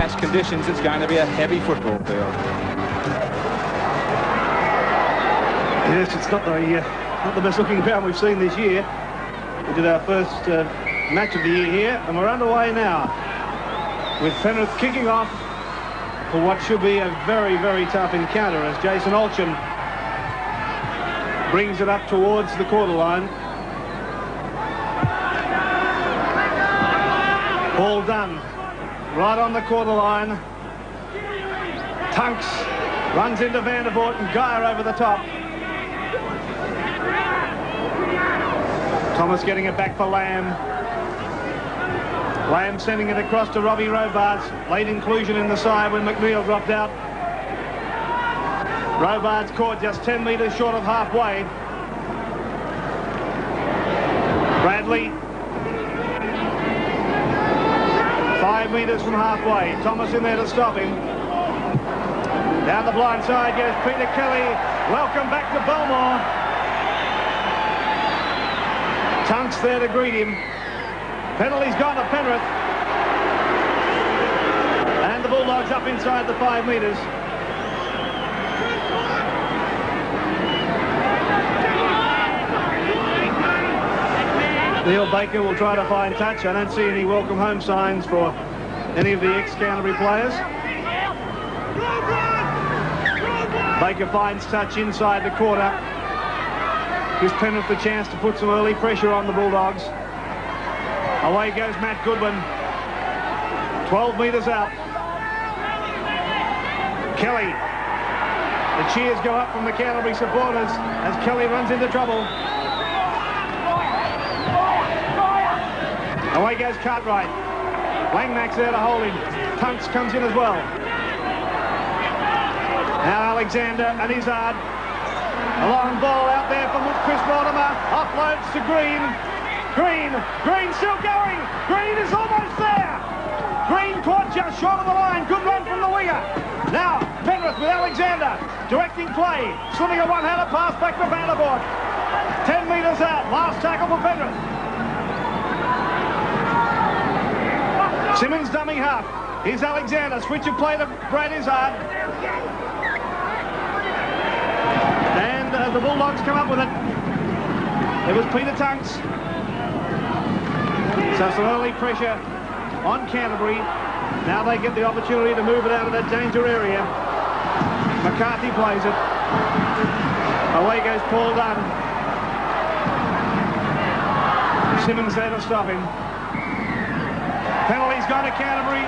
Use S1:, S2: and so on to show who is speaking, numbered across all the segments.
S1: nice conditions, it's going to be a heavy football field.
S2: Yes, it's not the best looking ground we've seen this year. We did our first match of the year here, and we're underway now with Penrith kicking off for what should be a very, very tough encounter as Jason Olchen brings it up towards the quarter line. Ball done right on the quarter line. Tunks runs into Vandervoort and Geyer over the top. Thomas getting it back for Lamb. Lamb sending it across to Robbie Robards. Late inclusion in the side when McNeil dropped out. Robards caught just 10 metres short of halfway. Bradley. 5 metres from halfway. Thomas in there to stop him. Down the blind side goes Peter Kelly. Welcome back to Belmore. Tunks there to greet him. Penalty's gone to Penrith. And the Bulldogs up inside the 5 metres. Neil Baker will try to find touch. I don't see any welcome home signs for any of the ex-Canterbury players. Baker finds touch inside the quarter. Gives Penrith the chance to put some early pressure on the Bulldogs. Away goes Matt Goodwin. 12 metres out. Kelly. The cheers go up from the Canterbury supporters as Kelly runs into trouble. Away goes Cartwright. Langmack's there to hold him. Tunks comes in as well. Now Alexander and Izzard. A long ball out there from Chris Mortimer. Offloads to Green. Green still going. Green is almost there. Green caught just short of the line. Good run from the winger. Now Penrith with Alexander directing play. Slipping a one-handed pass back to Vandervoort. 10 metres out. Last tackle for Penrith. Simmons dummy half. Here's Alexander. Switch of play to Brad Izzard. And the Bulldogs come up with it. It was Peter Tunks. So some early pressure on Canterbury. Now they get the opportunity to move it out of that danger area. McCarthy plays it. Away goes Paul Dunn. Simmons there to stop him. Penalty's gone to Canterbury.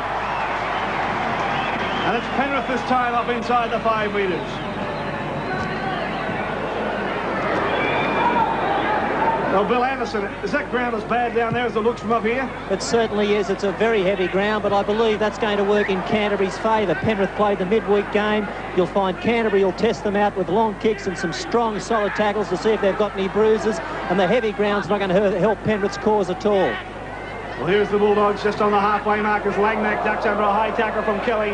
S2: And it's Penrith this time up inside the 5 metres. Well, Bill Anderson, is that ground as bad down there as it looks from up here?
S3: It certainly is. It's a very heavy ground, but I believe that's going to work in Canterbury's favour. Penrith played the midweek game. You'll find Canterbury will test them out with long kicks and some strong, solid tackles to see if they've got any bruises. And the heavy ground's not going to help Penrith's cause at all.
S2: Well, here's the Bulldogs just on the halfway mark as Langmack ducks under a high tackle from Kelly.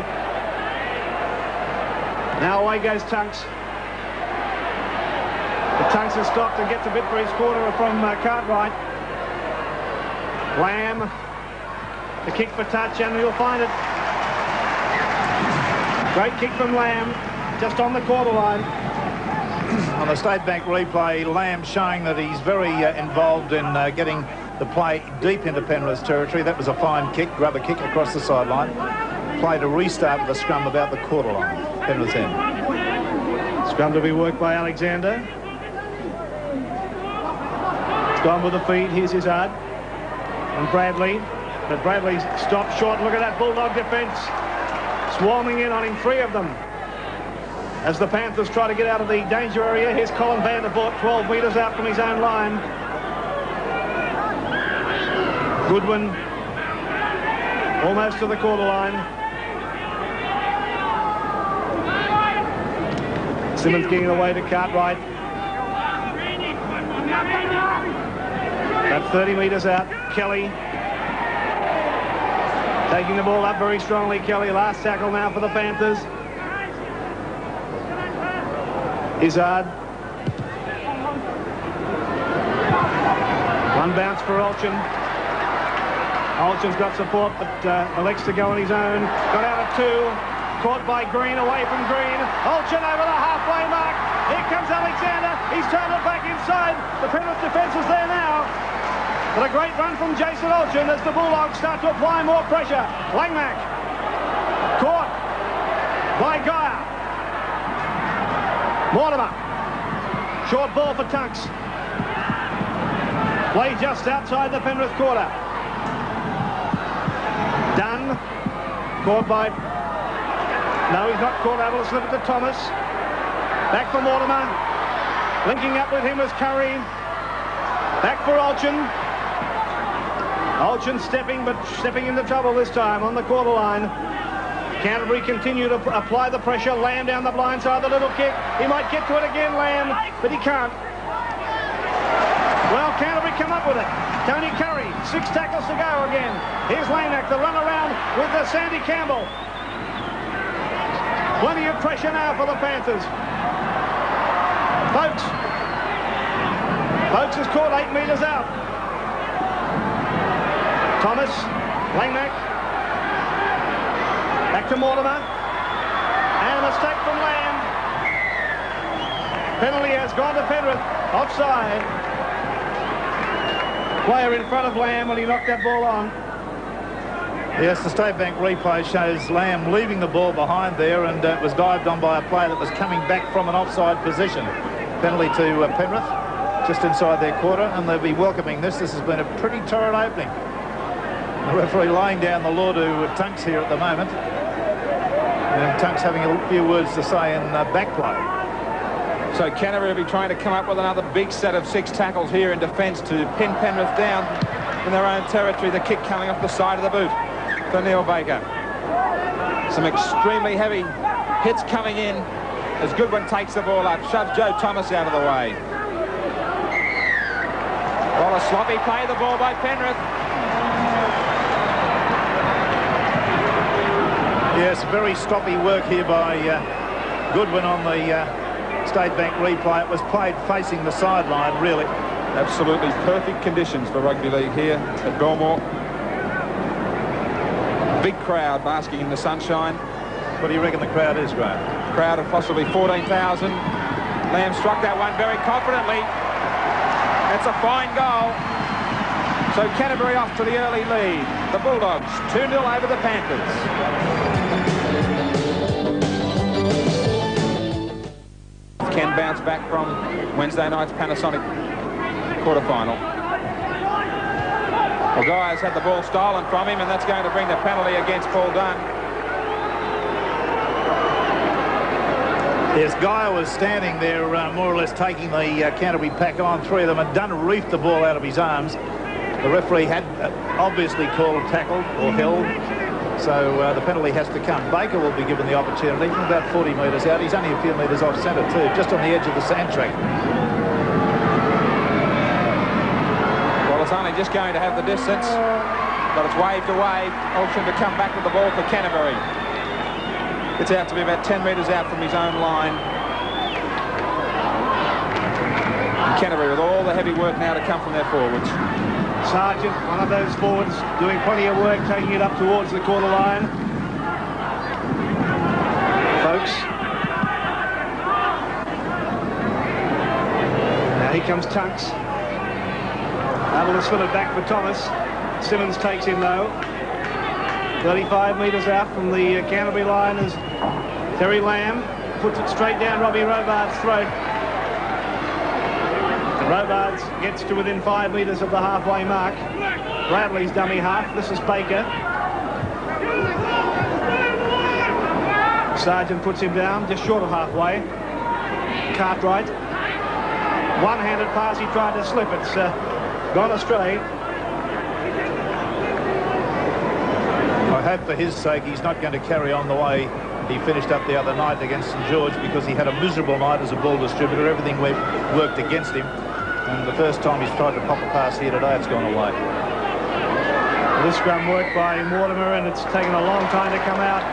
S2: Now away goes Tunks. But Tunks has stopped and gets a bit for his quarter from Cartwright. Lamb. The kick for touch, and you'll find it. Great kick from Lamb, just on the quarter line.
S4: On the State Bank replay, Lamb showing that he's very involved in getting the play deep into Penrith's territory. That was a fine kick, rubber kick across the sideline. Play to restart with the scrum about the quarter line, Penrith's end.
S2: Scrum to be worked by Alexander. It's gone with the feed. Here's Izzard. And Bradley. But Bradley stopped short. Look at that Bulldog defence. Swarming in on him, 3 of them. As the Panthers try to get out of the danger area, here's Colin Vandervoort, 12 metres out from his own line. Goodwin, almost to the quarter line. Simmons getting it away to Cartwright. About 30 metres out. Kelly taking the ball up very strongly. Kelly, last tackle now for the Panthers. Izzard. One bounce for Olchen. Olsen's got support, but elects to go on his own. Got out of 2. Caught by Green, away from Green. Olsen over the halfway mark. Here comes Alexander. He's turned it back inside. The Penrith defence is there now. But a great run from Jason Olsen as the Bulldogs start to apply more pressure. Langmack. Caught by Geyer. Mortimer. Short ball for Tunks. Play just outside the Penrith quarter. Dunn. Caught by... No, he's not caught. Able to slip it to Thomas. Back for Mortimer. Linking up with him was Curry. Back for Olsen. Olsen stepping, but stepping into trouble this time on the quarter line. Canterbury continue to apply the pressure. Lamb down the blind side, the little kick. He might get to it again, Lamb, but he can't. Well, Canterbury come up with it. Tony Curry, 6 tackles to go again. Here's Langmack, the run around with the Sandy Campbell. Plenty of pressure now for the Panthers. Folks is caught 8 metres out. Thomas, Langmack. Back to Mortimer. And a mistake from Lamb. Penalty has gone to Penrith. Offside. Player in front of Lamb when he knocked that ball on.
S4: Yes, the State Bank replay shows Lamb leaving the ball behind there, and it was dived on by a player that was coming back from an offside position. Penalty to Penrith, just inside their quarter, and they'll be welcoming this. This has been a pretty torrid opening. The referee laying down the law to Tunks here at the moment. And Tunks having a few words to say in back play.
S1: So Canterbury will be trying to come up with another big set of 6 tackles here in defence to pin Penrith down in their own territory. The kick coming off the side of the boot for Neil Baker. Some extremely heavy hits coming in as Goodwin takes the ball up, shoves Joe Thomas out of the way. Well, a sloppy play, the ball by Penrith.
S4: Yes, very sloppy work here by Goodwin on the State Bank replay. It was played facing the sideline, really.
S1: Absolutely perfect conditions for rugby league here at Belmore. Big crowd basking in the sunshine.
S4: What do you reckon the crowd is, Graham?
S1: Crowd of possibly 14,000. Lamb struck that one very confidently. That's a fine goal. So Canterbury off to the early lead. The Bulldogs 2-0 over the Panthers. Can bounce back from Wednesday night's Panasonic quarterfinal. Well, Guyer's had the ball stolen from him, and that's going to bring the penalty against Paul Dunn.
S4: Yes, Geyer was standing there more or less taking the Canterbury pack on. 3 of them, and Dunn reefed the ball out of his arms. The referee had obviously called tackle or held, so the penalty has to come. Baker will be given the opportunity from about 40 metres out. He's only a few metres off centre too, just on the edge of the sand track.
S1: It's only just going to have the distance, but it's waved away. Olsen to come back with the ball for Canterbury. It's out to be about 10 metres out from his own line. And Canterbury with all the heavy work now to come from their forwards.
S2: Sargent, one of those forwards, doing plenty of work, taking it up towards the quarter line. Folks. Now here comes Tunks. Able to slip it back for Thomas. Simmons takes him though. 35 metres out from the Canterbury line is Terry Lamb. Puts it straight down Robbie Robards' throat. And Robards gets to within 5 metres of the halfway mark. Bradley's dummy half. This is Baker. Sargent puts him down just short of halfway. Cartwright. One-handed pass, he tried to slip. It's gone astray.
S4: I hope for his sake he's not going to carry on the way he finished up the other night against St George, because he had a miserable night as a ball distributor. Everything worked against him, and the first time he's tried to pop a pass here today, it's gone away.
S2: This scrum worked by Mortimer, and it's taken a long time to come out.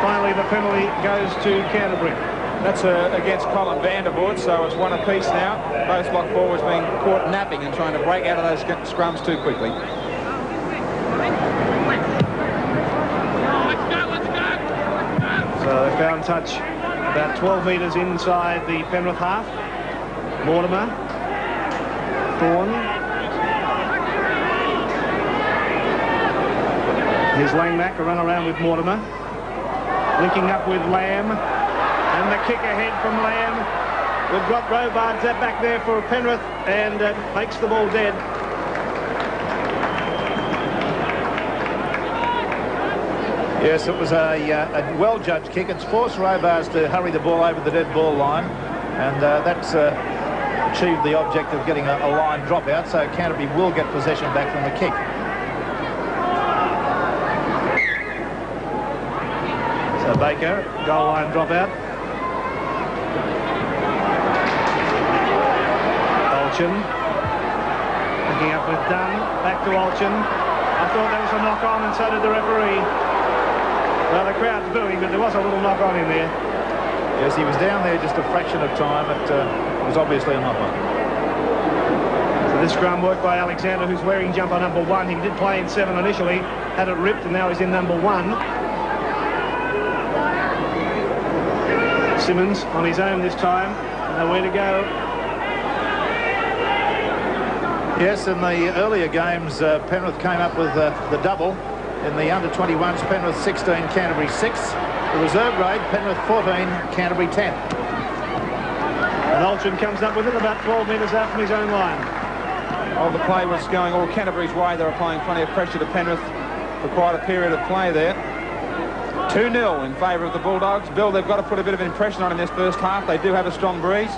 S2: Finally, the penalty goes to Canterbury.
S1: That's against Colin Vandervoort, so it's 1 apiece now. Both lock forwards being caught napping and trying to break out of those scrums too quickly.
S2: So they found touch about 12 metres inside the Penrith half. Mortimer, Thorne. Here's Langmack, a run around with Mortimer. Linking up with Lamb. And the kick ahead from Lamb. We've got Robards back there for Penrith and makes the ball dead.
S4: Yes, it was a well-judged kick. It's forced Robards to hurry the ball over the dead ball line, and that's achieved the object of getting a line dropout, so Canterbury will get possession back from the kick.
S2: So Baker, goal line dropout. Olchen. Picking up with Dunn. Back to Olchen. I thought there was a knock-on, and so did the referee. Well, the crowd's booing, but there was a little knock-on in there.
S4: Yes, he was down there just a fraction of time. It was obviously a knock-on.
S2: So this scrum worked by Alexander, who's wearing jumper number 1. He did play in 7 initially, had it ripped, and now he's in number 1. Simmons on his own this time. Nowhere to go.
S4: Yes, in the earlier games, Penrith came up with the double. In the under-21s, Penrith 16, Canterbury 6. The reserve grade, Penrith 14, Canterbury 10.
S2: And Olchen comes up with it about 12 metres out from his own line.
S1: Oh, the play was going all Canterbury's way. They were applying plenty of pressure to Penrith for quite a period of play there. 2-0 in favour of the Bulldogs. Bill, they've got to put a bit of impression on in this first half. They do have a strong breeze.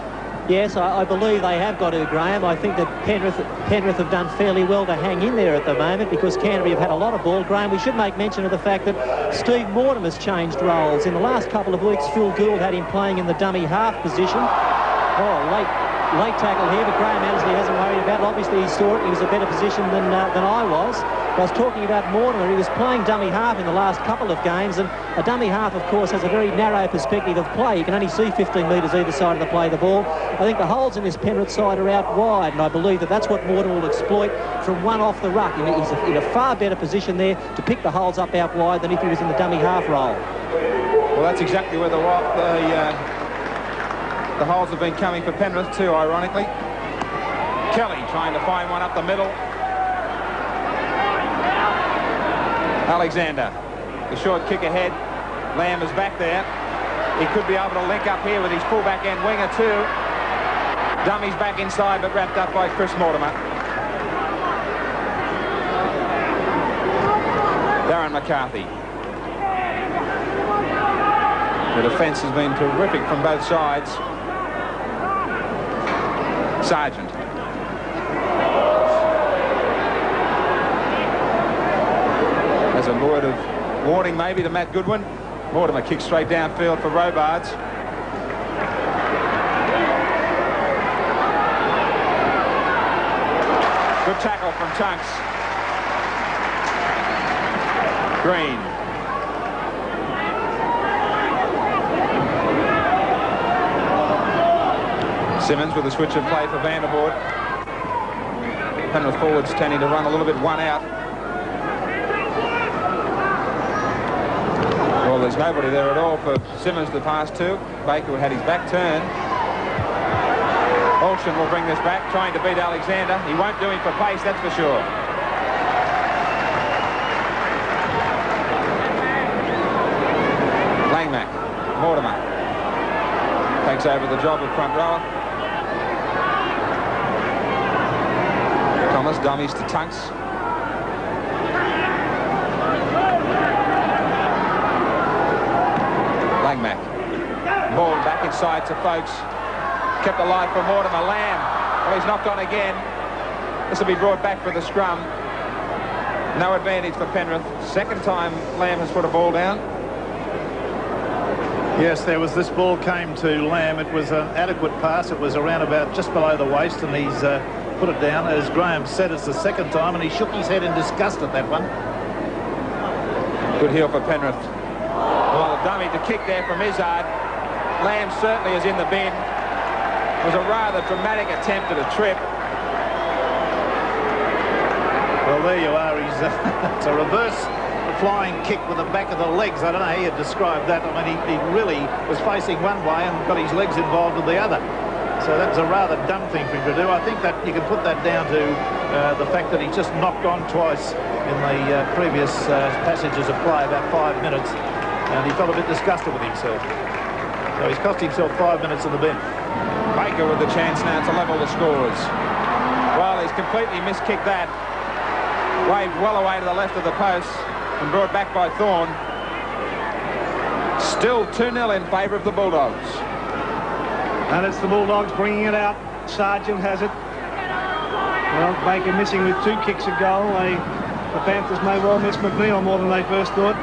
S3: Yes, I believe they have got to, Graham. I think that Penrith have done fairly well to hang in there at the moment because Canterbury have had a lot of ball. Graham, we should make mention of the fact that Steve Mortimer's changed roles. In the last couple of weeks, Phil Gould had him playing in the dummy half position. Oh, late tackle here, but Graham Annesley hasn't worried about it. Obviously, he saw it. He was a better position than I was. I was talking about Mortimer. He was playing dummy half in the last couple of games, and a dummy half, of course, has a very narrow perspective of play. You can only see 15 metres either side of the play of the ball. I think the holes in this Penrith side are out wide, and I believe that that's what Mortimer will exploit from one off the ruck. And he's in a far better position there to pick the holes up out wide than if he was in the dummy half role.
S1: Well, that's exactly where the holes have been coming for Penrith too, ironically. Kelly trying to find one up the middle. Alexander, the short kick ahead. Lamb is back there. He could be able to link up here with his fullback end winger too. Dummy's back inside, but wrapped up by Chris Mortimer. Darren McCarthy. The defence has been terrific from both sides. Sargent. As a word of warning maybe to Matt Goodwin. Mortimer kicks straight downfield for Robards. Good tackle from Tunks. Green. Simmons with a switch of play for Vandervoort. Penrith forwards tending to run a little bit one out. Well, there's nobody there at all for Simmons to pass to. Baker had his back turned. Olchen will bring this back, trying to beat Alexander. He won't do him for pace, that's for sure. Langmack, Mortimer takes over the job of front rower. Thomas dummies to Tunks. Langmack. Ball back inside to Folks. Kept alive for Mortimer. Lamb. Well, he's knocked on again. This will be brought back for the scrum. No advantage for Penrith. Second time Lamb has put a ball down.
S4: Yes, there was this ball came to Lamb. It was an adequate pass. It was around about just below the waist, and he's put it down. As Graham said, it's the second time, and he shook his head in disgust at that one.
S1: Good heel for Penrith. Well, a dummy to kick there from Izzard. Lamb certainly is in the bin. It was a rather dramatic attempt at a trip.
S4: Well, there you are. He's it's a reverse flying kick with the back of the legs. I don't know how you'd describe that. I mean, he really was facing one way and got his legs involved with the other. So that's a rather dumb thing for him to do. I think that you can put that down to the fact that he just knocked on twice in the previous passages of play, about 5 minutes, and he felt a bit disgusted with himself. So he's cost himself 5 minutes in the bin.
S1: Baker with the chance now to level the scores. Well, he's completely miskicked that. Waved well away to the left of the post and brought back by Thorne. Still 2-0 in favour of the Bulldogs.
S2: And it's the Bulldogs bringing it out. Sargent has it. Well, Baker missing with 2 kicks a goal. The Panthers may well miss McNeil more than they first thought.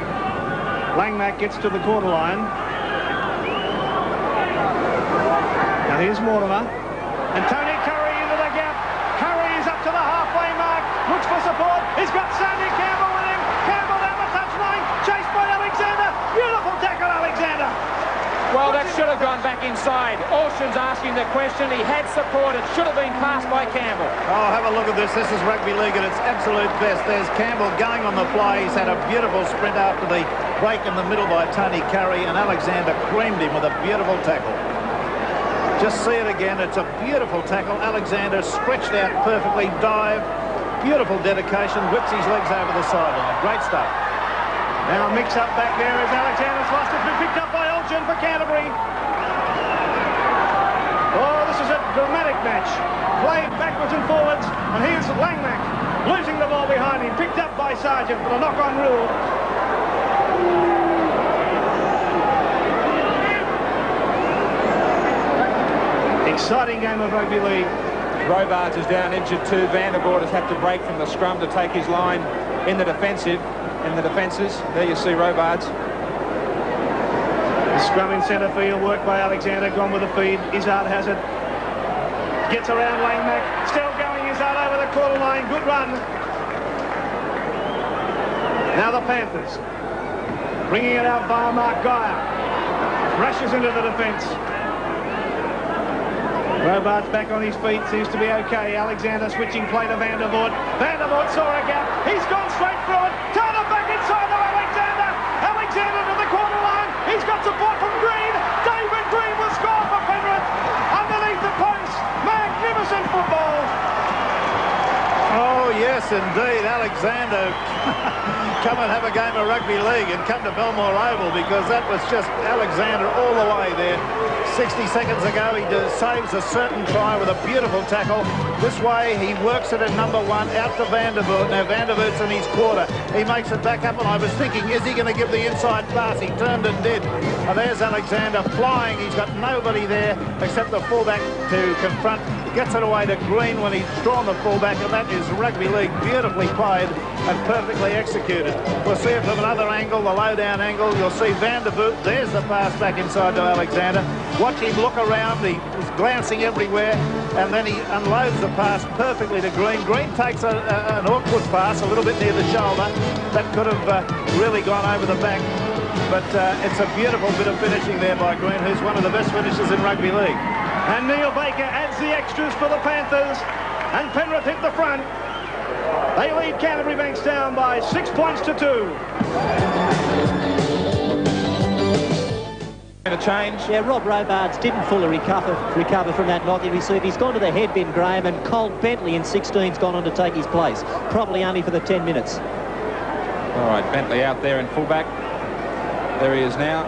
S2: Langmack gets to the quarter line. Now here's Mortimer. And Tony Curry into the gap. Curry is up to the halfway mark. Looks for support. He's got Sandy Campbell with him. Campbell down the touchline. Chased by Alexander. Beautiful tackle, Alexander.
S1: Well, that should have gone back inside. Ocean's asking the question. He had support. It should have been passed by Campbell.
S4: Oh, have a look at this. This is rugby league at its absolute best. There's Campbell going on the fly. He's had a beautiful sprint after the break in the middle by Tony Curry, and Alexander creamed him with a beautiful tackle. Just see it again. It's a beautiful tackle. Alexander stretched out perfectly, dived. Beautiful dedication. Whips his legs over the sideline. Great stuff.
S2: Now mix up back there as Alexander's lost it. Been picked up by Olsen for Canterbury. Oh, this is a dramatic match. Played backwards and forwards. And here's Langmack losing the ball behind him. Picked up by Sargent for the knock-on rule. Exciting game of rugby league.
S1: Robards is down injured too. Vandervoort has had to break from the scrum to take his line in the defenses. There you see Robards.
S2: The scrum in centre field, worked by Alexander, gone with the feed. Izzard has it. Gets around Langmack. Still going Izzard over the quarter line. Good run. Now the Panthers. Bringing it out via Mark Geyer. Rushes into the defence. Robards back on his feet, seems to be okay. Alexander switching play to Vandervoort. Vandervoort saw a gap. He's gone straight through it. Turn it back inside to Alexander. Alexander to the quarter line. He's got support from Green. David Green will score for Penrith. Underneath the post. Magnificent football.
S4: Oh, yes, indeed. Alexander, come and have a game of rugby league and come to Belmore Oval, because that was just Alexander all the way there. 60 seconds ago, he saves a certain try with a beautiful tackle. This way, he works it at number 1 out to Vandervoort. Now, Vandervoort's in his quarter. He makes it back up, and I was thinking, is he going to give the inside pass? He turned and did. And there's Alexander flying. He's got nobody there except the fullback to confront. Gets it away to Green when he's drawn the fullback, and that is rugby league, beautifully played and perfectly executed. We'll see it from another angle, the low-down angle. You'll see Vandervoort. There's the pass back inside to Alexander. Watch him look around. He was glancing everywhere, and then he unloads the pass perfectly to Green. Green takes an awkward pass a little bit near the shoulder. That could have really gone over the back, but it's a beautiful bit of finishing there by Green, who's one of the best finishers in rugby league.
S2: And Neil Baker adds the extras for the Panthers, and Penrith hit the front. They lead Canterbury-Bankstown by 6 points to 2.
S1: A change.
S3: Yeah, Rob Robards didn't fully recover from that knock he received. He's gone to the head bin, Graham, and Colt Bentley in 16's gone on to take his place. Probably only for the 10 minutes.
S1: All right, Bentley out there in fullback. There he is now.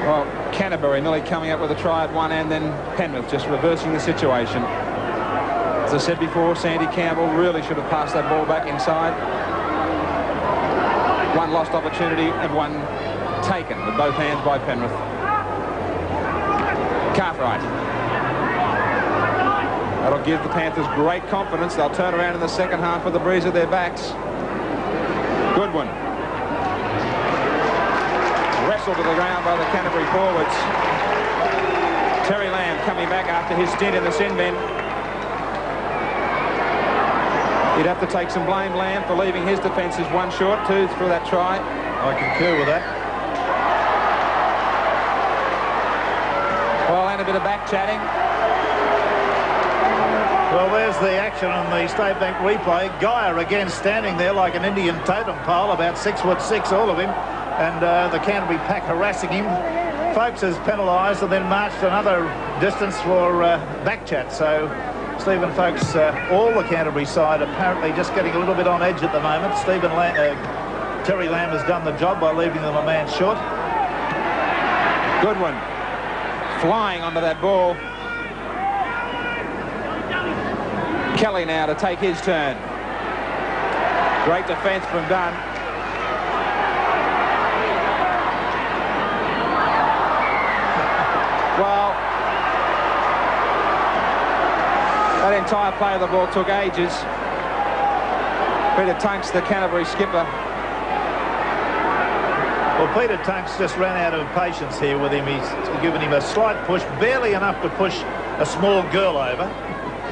S1: Well, Canterbury nearly coming up with a try at one end, then Penrith just reversing the situation. As I said before, Sandy Campbell really should have passed that ball back inside. One lost opportunity and one taken with both hands by Penrith. Cartwright. That'll give the Panthers great confidence. They'll turn around in the second half with the breeze at their backs. Goodwin. Wrestled to the ground by the Canterbury forwards. Terry Lamb coming back after his stint in the sin bin. He'd have to take some blame, Lamb, for leaving his defences one short, too, through that try.
S4: I concur with that.
S1: Well, and a bit of back chatting.
S4: Well, there's the action on the State Bank replay. Geyer again standing there like an Indian totem pole, about 6'6", all of him, and the Canterbury pack harassing him. Folks is penalised and then marched another distance for back chat. So Stephen Folks, all the Canterbury side apparently just getting a little bit on edge at the moment. Terry Lamb has done the job by leaving them a man short.
S1: Good one. Flying onto that ball. Kelly now to take his turn. Great defence from Dunn. Well, that entire play of the ball took ages. Peter Tunks, the Canterbury skipper.
S4: Well, Peter Tunks just ran out of patience here with him. He's given him a slight push, barely enough to push a small girl over.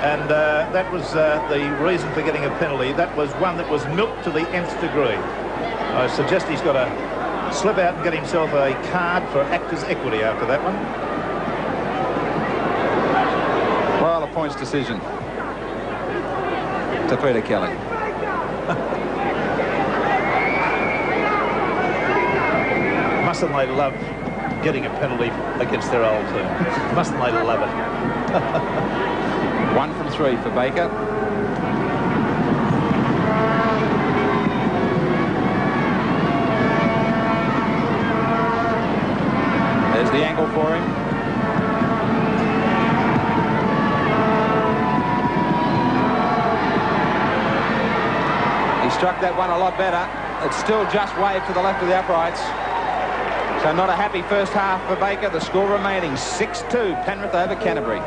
S4: And that was the reason for getting a penalty. That was one that was milked to the nth degree. I suggest he's got to slip out and get himself a card for actors' equity after that one.
S1: Well, a points decision to Peter Kelly.
S4: Mustn't they love getting a penalty against their old team? Mustn't they love it?
S1: 1 from 3 for Baker. There's the angle for him. He struck that one a lot better. It's still just waved to the left of the uprights. So not a happy first half for Baker. The score remaining 6-2, Penrith over Canterbury.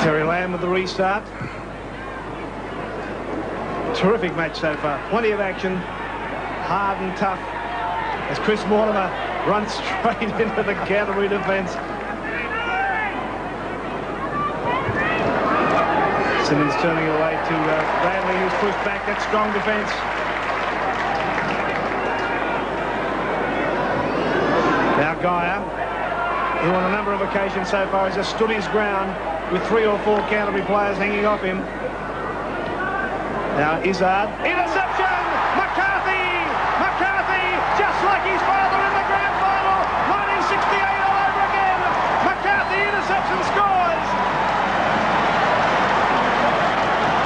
S2: Terry Lamb with the restart. Terrific match so far. Plenty of action. Hard and tough. As Chris Mortimer runs straight into the Canterbury defence. Simmons turning away to Bradley, who's pushed back. That strong defence. Now Geyer, who on a number of occasions so far has just stood his ground with 3 or 4 Canterbury players hanging off him. Now Izzard. Interception! McCarthy! McCarthy! Just like his father in the grand final. 1968 all over again. McCarthy interception scores.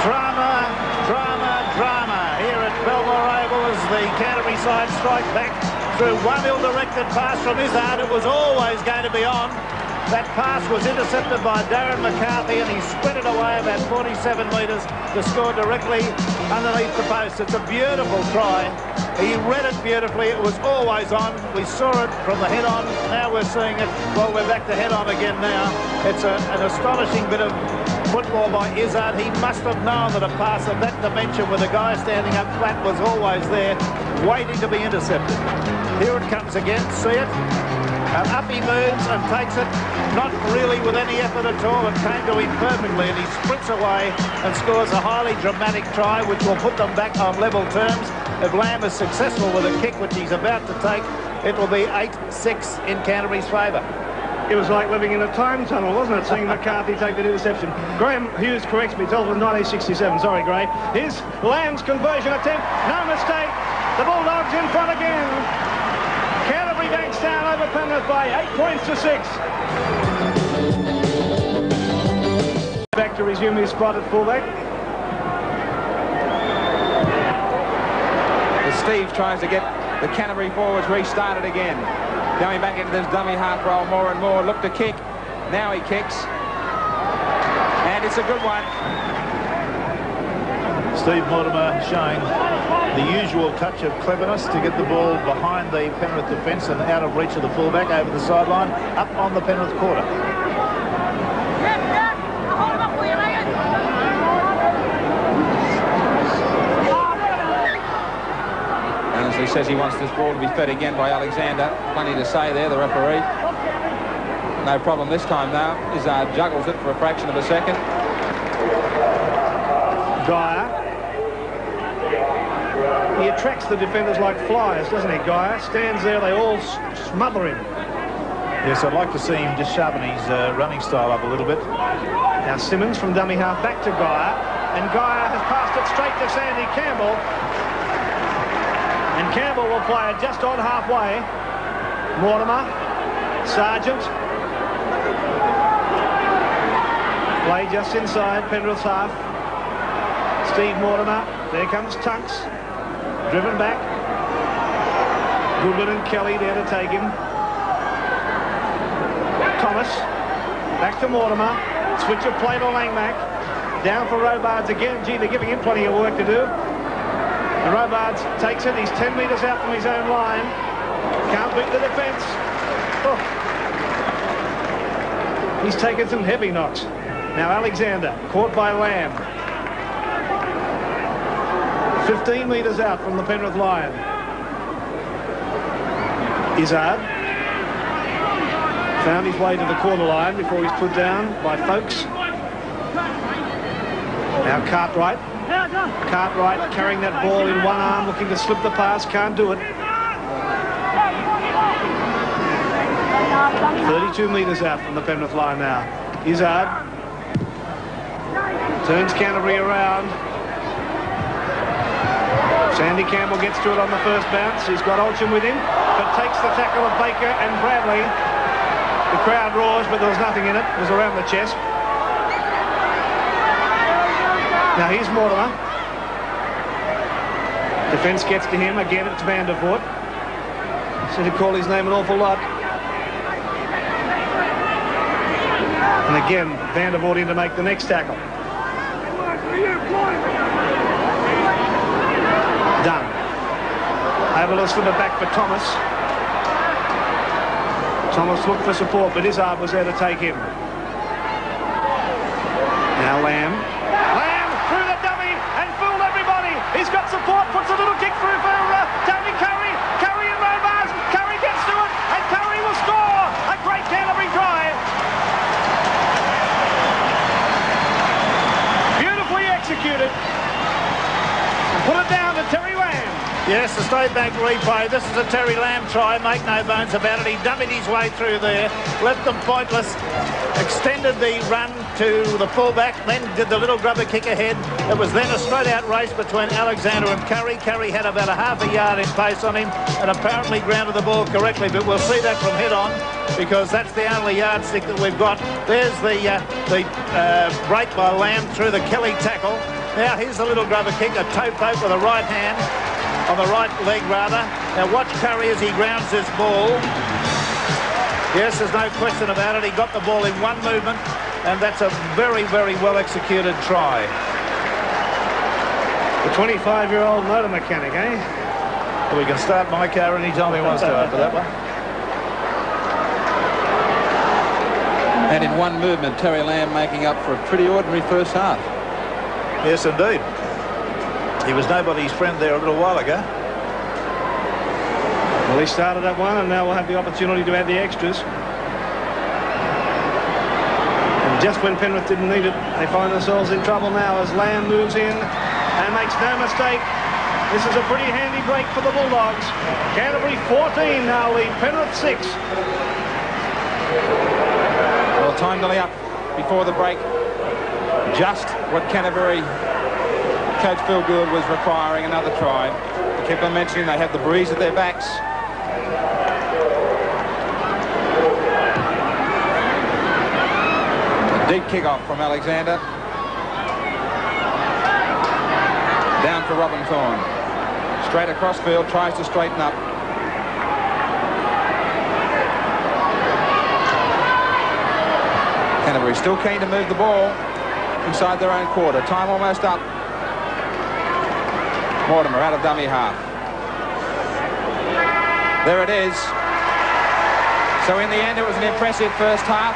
S4: Drama, drama, drama here at Belmore Oval as the Canterbury side strike back through one ill-directed pass from Izzard. It was always going to be on. That pass was intercepted by Darren McCarthy and he sprinted away about 47 metres to score directly underneath the post. It's a beautiful try. He read it beautifully. It was always on. We saw it from the head on. Now we're seeing it. Well, we're back to head on again now. It's an astonishing bit of football by Izzard. He must have known that a pass of that dimension with a guy standing up flat was always there, waiting to be intercepted. Here it comes again. See it? Up he moves and takes it, not really with any effort at all. It came to him perfectly and he sprints away and scores a highly dramatic try which will put them back on level terms. If Lamb is successful with a kick which he's about to take, it will be 8-6 in Canterbury's favour.
S2: It was like living in a time tunnel, wasn't it, seeing McCarthy take that interception. Graham Hughes corrects me, told us 1967. Sorry, Gray. Here's Lamb's conversion attempt. No mistake. The Bulldogs in front again. Canterbury-Bankstown over Penrith by 8 points to 6. Back to resume his spot at fullback.
S1: As Steve tries to get the Canterbury forwards restarted again. Going back into this dummy half roll more and more. Look to kick. Now he kicks. And it's a good one.
S4: Steve Mortimer showing the usual touch of cleverness to get the ball behind the Penrith defence and out of reach of the fullback over the sideline, up on the Penrith quarter.
S1: And as he says, he wants this ball to be fed again by Alexander. Plenty to say there, the referee. No problem this time now. Izzard juggles it for a fraction of a second.
S2: Geyer. He attracts the defenders like flies, doesn't he, Geyer? Stands there, they all smother him.
S4: Yes, I'd like to see him just sharpen his running style up a little bit.
S2: Now Simmons from dummy half back to Geyer, and Geyer has passed it straight to Sandy Campbell. And Campbell will play it just on halfway. Mortimer, Sargent. Play just inside Penrith's half. Steve Mortimer, there comes Tunks. Driven back. Goodwin and Kelly there to take him. Thomas, back to Mortimer. Switch of play to Langmack. Down for Robards again. Gee, they're giving him plenty of work to do. And Robards takes it. He's 10 metres out from his own line. Can't beat the defence. Oh. He's taken some heavy knocks. Now Alexander, caught by Lamb. 15 metres out from the Penrith line. Izzard found his way to the corner line before he's put down by Folkes. Now Cartwright. Cartwright carrying that ball in one arm, looking to slip the pass, can't do it. 32 metres out from the Penrith line now. Izzard turns Canterbury around. Sandy Campbell gets to it on the first bounce. He's got Olchin with him, but takes the tackle of Baker and Bradley. The crowd roars, but there was nothing in it. It was around the chest. Now here's Mortimer. Defence gets to him. Again, it's Vandervoort. Should have called his name an awful lot. And again, Vandervoort in to make the next tackle. Done. Able to slip it back for Thomas. Thomas looked for support, but Izzard was there to take him. Now Lamb. Lamb through the dummy and fooled everybody. He's got support, puts a little kick through for Tony Curry. Curry and Robards. Curry gets to it, and Curry will score. A great Canterbury try. Beautifully executed. Put it down to Terry Lamb.
S4: Yes, the State Bank replay. This is a Terry Lamb try, make no bones about it. He dummied his way through there, left them pointless, extended the run to the fullback, then did the little grubber kick ahead. It was then a straight-out race between Alexander and Curry. Curry had about a half a yard in pace on him and apparently grounded the ball correctly, but we'll see that from head on because that's the only yardstick that we've got. There's the break by Lamb through the Kelly tackle. Now here's the little grubber kick, a toe poke with a right hand, on the right leg rather. Now watch Curry as he grounds this ball. Yes, there's no question about it. He got the ball in one movement, and that's a very, very well executed try.
S2: The 25-year-old motor mechanic, eh?
S4: Well, we can start my car anytime he wants to after that one.
S1: And in one movement, Terry Lamb making up for a pretty ordinary first half.
S4: Yes, indeed. He was nobody's friend there a little while ago.
S2: Well, he started that one, and now we'll have the opportunity to add the extras. And just when Penrith didn't need it, they find themselves in trouble now as Lamb moves in and makes no mistake. This is a pretty handy break for the Bulldogs. Canterbury 14 now lead Penrith 6.
S1: Well, time to lay up before the break. Just what Canterbury coach Phil Gould was requiring, another try. They kept on mentioning they have the breeze at their backs. A deep kick-off from Alexander. Down for Robin Thorne. Straight across field, tries to straighten up. Canterbury still keen to move the ball inside their own quarter. Time almost up. Mortimer out of dummy half. There it is. So in the end, it was an impressive first half.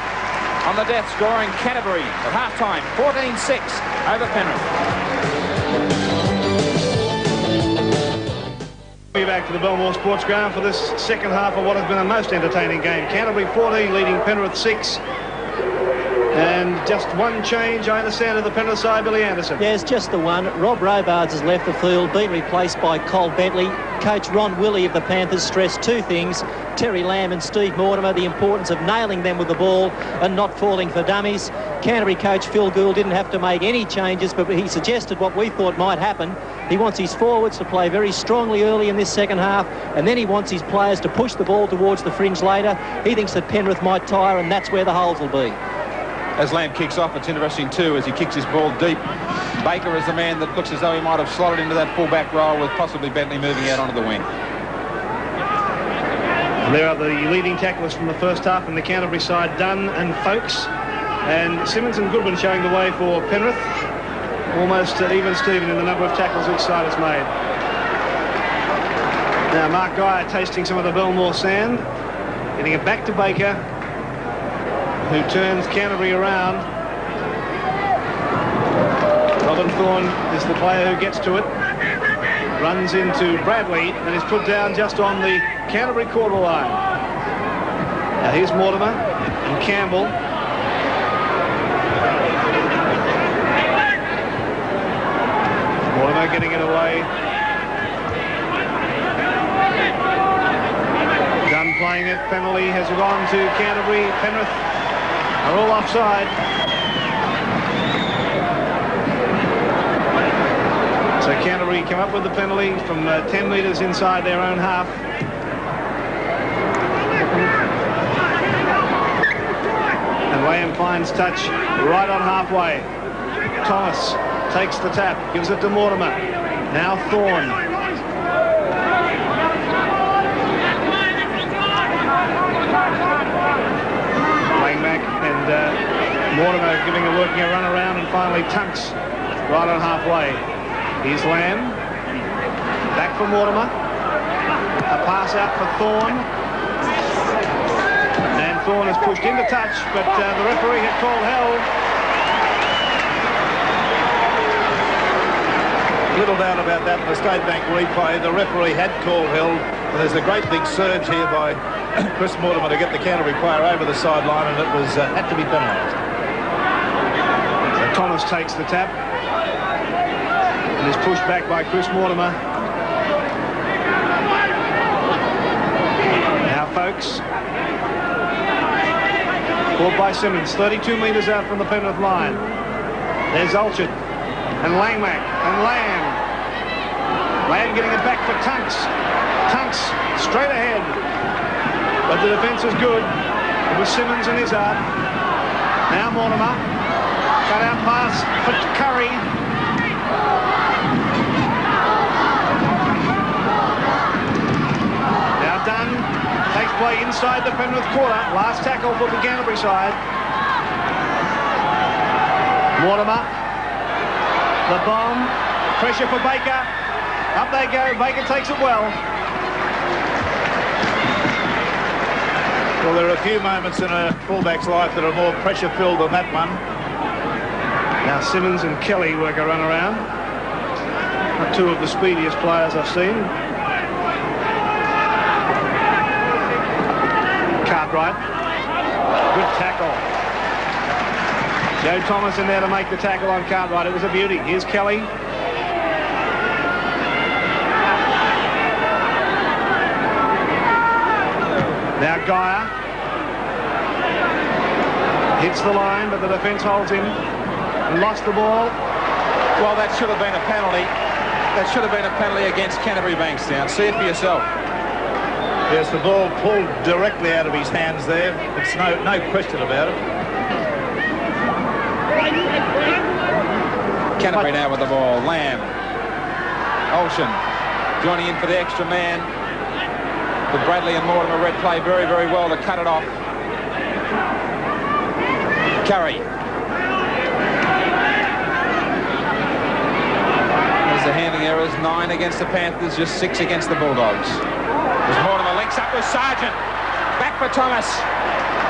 S1: On the death, scoring Canterbury at half-time, 14-6 over Penrith.
S2: We're back to the Belmore Sports Ground for this second half of what has been a most entertaining game. Canterbury 14 leading Penrith 6. And just one change, I understand, of the Penrith side, Billy Anderson.
S3: Yes, just the one. Rob Robards has left the field, been replaced by Cole Bentley. Coach Ron Willey of the Panthers stressed two things: Terry Lamb and Steve Mortimer, the importance of nailing them with the ball and not falling for dummies. Canterbury coach Phil Gould didn't have to make any changes, but he suggested what we thought might happen. He wants his forwards to play very strongly early in this second half, and then he wants his players to push the ball towards the fringe later. He thinks that Penrith might tire, and that's where the holes will be.
S1: As Lamb kicks off, it's interesting too, as he kicks his ball deep. Baker is the man that looks as though he might have slotted into that full-back role, with possibly Bentley moving out onto the wing.
S2: There are the leading tacklers from the first half from the Canterbury side, Dunn and Folkes. And Simmons and Goodwin showing the way for Penrith. Almost even Steven in the number of tackles each side has made. Now Mark Geyer tasting some of the Belmore sand, getting it back to Baker, who turns Canterbury around. Robin Thorne is the player who gets to it. Runs into Bradley and is put down just on the Canterbury quarter line. Now here's Mortimer and Campbell. Mortimer getting it away. Dunn playing it. Penalty has gone to Canterbury. Penrith are all offside. So Canterbury come up with the penalty from 10 metres inside their own half. And Lamb finds touch right on halfway. Thomas takes the tap, gives it to Mortimer. Now Thorne. Playing back, and Mortimer working a run around, and finally Tunks right on halfway. Here's Lamb. Back for Mortimer. A pass out for Thorne. And Thorne is pushed into touch, but the referee had called held.
S4: Little doubt about that in the State Bank replay. The referee had called held, and there's a great big surge here by Chris Mortimer to get the Canterbury player over the sideline, and it was had to be penalised.
S2: So Thomas takes the tap and is pushed back by Chris Mortimer. Now Folkes. Caught by Simmons, 32 metres out from the Penrith line. There's Ulchard and Langmack and Lamb. Lamb getting it back for Tunks. Tunks straight ahead. But the defence is good. It was Simmons and Izzard. Now Mortimer. Cut out pass for Curry. Now Dunn takes play inside the Penrith quarter. Last tackle for the Canterbury side. Mortimer. The bomb. Pressure for Baker. Up they go. Baker takes it well.
S4: Well, there are a few moments in a fullback's life that are more pressure-filled than that one.
S2: Now Simmons and Kelly work a run around. Not two of the speediest players I've seen. Cartwright. Good tackle. Joe Thomas in there to make the tackle on Cartwright. It was a beauty. Here's Kelly. Now Geyer. Hits the line, but the defence holds him. And lost the ball.
S1: Well, that should have been a penalty. That should have been a penalty against Canterbury-Bankstown. See it for yourself.
S4: Yes, the ball pulled directly out of his hands there. It's no question about it.
S1: Canterbury now with the ball. Lamb. Olsen joining in for the extra man. But Bradley and Mortimer Red play very, very well to cut it off. Curry. There's the handling errors. 9 against the Panthers, just 6 against the Bulldogs. As Mortimer links up with Sargent. Back for Thomas.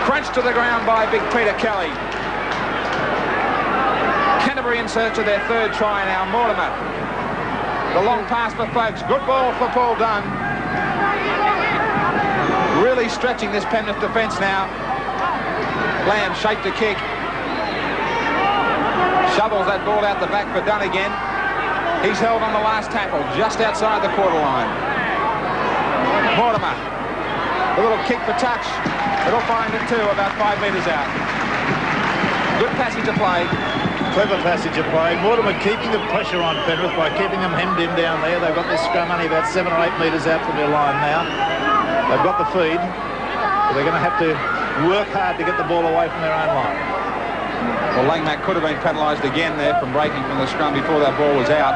S1: Crunched to the ground by Big Peter Kelly. Canterbury in search of their third try now. Mortimer. The long pass for Folkes. Good ball for Paul Dunn. Really stretching this Penrith defence now. Lamb shaped a kick. Shovels that ball out the back for Dunn again. He's held on the last tackle, just outside the quarter line. Mortimer, a little kick for touch. It'll find it too, about 5 metres out. Good passage of play.
S4: Clever passage of play. Mortimer keeping the pressure on Penrith by keeping them hemmed in down there. They've got this scrum only about 7 or 8 metres out from their line now. They've got the feed, but they're going to have to work hard to get the ball away from their own line.
S1: Well, Langmack could have been penalised again there from breaking from the scrum before that ball was out.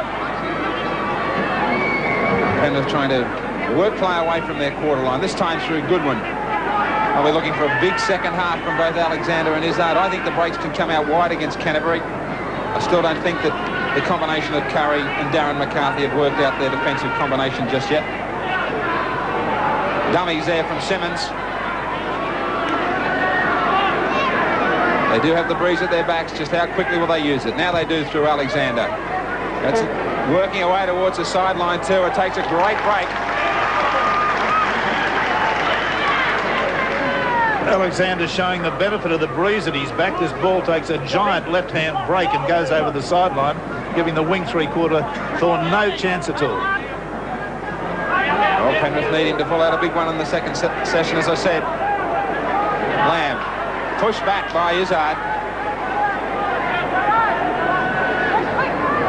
S1: Penrith trying to work play away from their quarter line, this time through Goodwin. And we're looking for a big second half from both Alexander and Izzard. I think the breaks can come out wide against Canterbury. I still don't think that the combination of Curry and Darren McCarthy have worked out their defensive combination just yet. Dummies there from Simmons. They do have the breeze at their backs. Just how quickly will they use it? Now they do through Alexander. That's working away towards the sideline too. It takes a great break.
S4: Alexander showing the benefit of the breeze at his back. This ball takes a giant left-hand break and goes over the sideline, giving the wing three-quarter Thorn no chance at all.
S1: Well, Penrith needing to pull out a big one in the second session, as I said. Lamb pushed back by Izzard.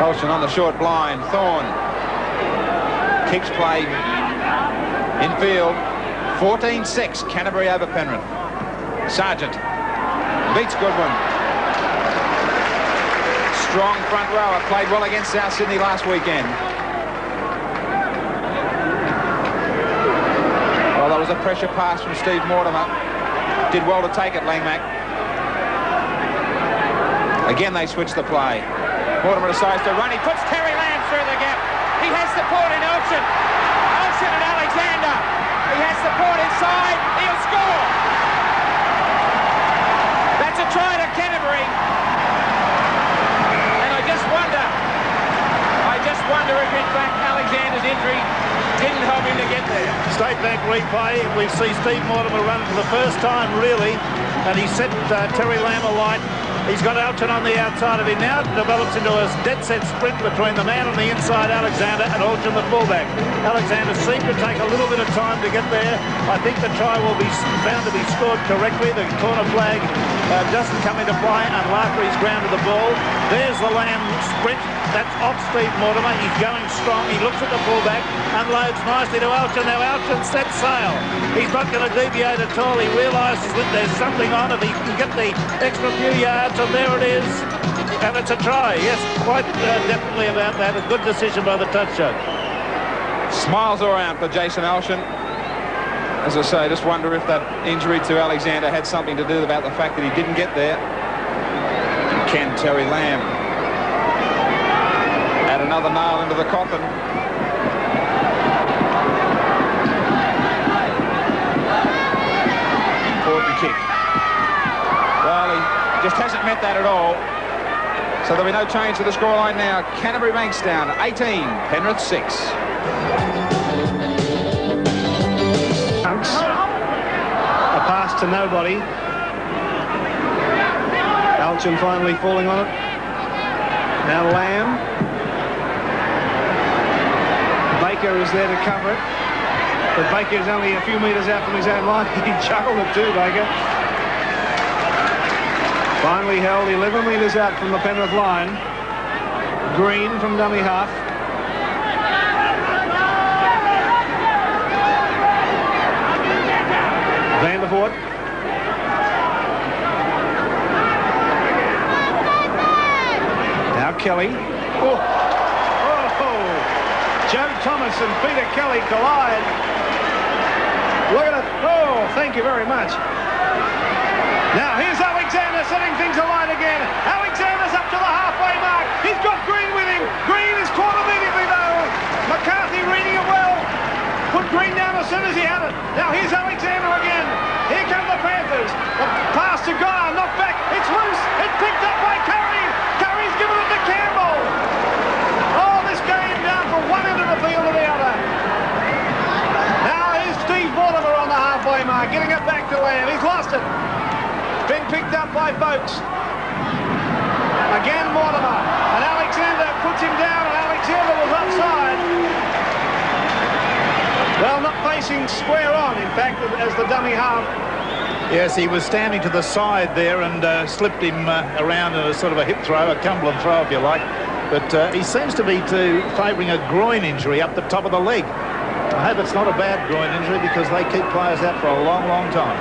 S1: Olsen on the short blind. Thorn kicks play infield. 14-6, Canterbury over Penrith. Sargent beats Goodwin. Strong front rower, played well against South Sydney last weekend. Well, that was a pressure pass from Steve Mortimer. Did well to take it, Langmack. Again, they switch the play. Mortimer decides to run. He puts Terry Lamb through the gap. He has support in Olsen. Olsen and Alexander. He has support inside. He'll score. That's a try to Canterbury. And I just wonder if in fact Alexander's injury didn't help him to get there.
S4: State Bank replay. We see Steve Mortimer run for the first time, really, and he set Terry Lamb alight. He's got Alchin on the outside of him now. It develops into a dead-set sprint between the man on the inside, Alexander, and Alchin, the fullback. Alexander seemed to take a little bit of time to get there. I think the try will be found to be scored correctly. The corner flag doesn't come into play until after he's grounded the ball. There's the Lamb sprint. That's off Steve Mortimer. He's going strong. He looks at the fullback, unloads nicely to Alchin. Now Alchin sets sail. He's not going to deviate at all. He realises that there's something on if he can get the extra few yards, and there it is. And it's a try. Yes, quite definitely about that. A good decision by the touch judge.
S1: Smiles all around for Jason Alchin. As I say, I just wonder if that injury to Alexander had something to do about the fact that he didn't get there. Can Terry Lamb add another nail into the coffin? Important kick. Well, he just hasn't met that at all. So there'll be no change to the scoreline now. Canterbury-Bankstown 18, Penrith 6.
S2: A pass to nobody. Alchin finally falling on it. Now Lamb. Baker is there to cover it. But Baker is only a few metres out from his own line. He chuckled it too, Baker. Finally held 11 metres out from the Penrith line. Green from dummy half. Vandervoort. Now Kelly. Oh. Joe Thomas and Peter Kelly collide. Look at it. Oh, thank you very much. Now here's Alexander setting things alight again. Alexander's up to the halfway mark. He's got Green with him. Green is caught immediately though. McCarthy reading it well. Put Green down as soon as he had it. Now here's Alexander again. Here come the Panthers. The pass to Guy, knocked back. It's loose. It's picked up by Curry. Curry's given it to Campbell. Oh, this game down from one end of the field to the other. Now here's Steve Mortimer on the halfway mark, getting it back to Lamb. He's lost it. Been picked up by Boakes. Again Mortimer, and Alexander puts him down, and Alexander was offside. Well, not facing square on, in fact, as the dummy half.
S4: Yes, he was standing to the side there and slipped him around in a sort of a hip throw, a Cumberland throw if you like. But he seems to be favouring a groin injury up the top of the leg. I hope it's not a bad groin injury because they keep players out for a long, long time.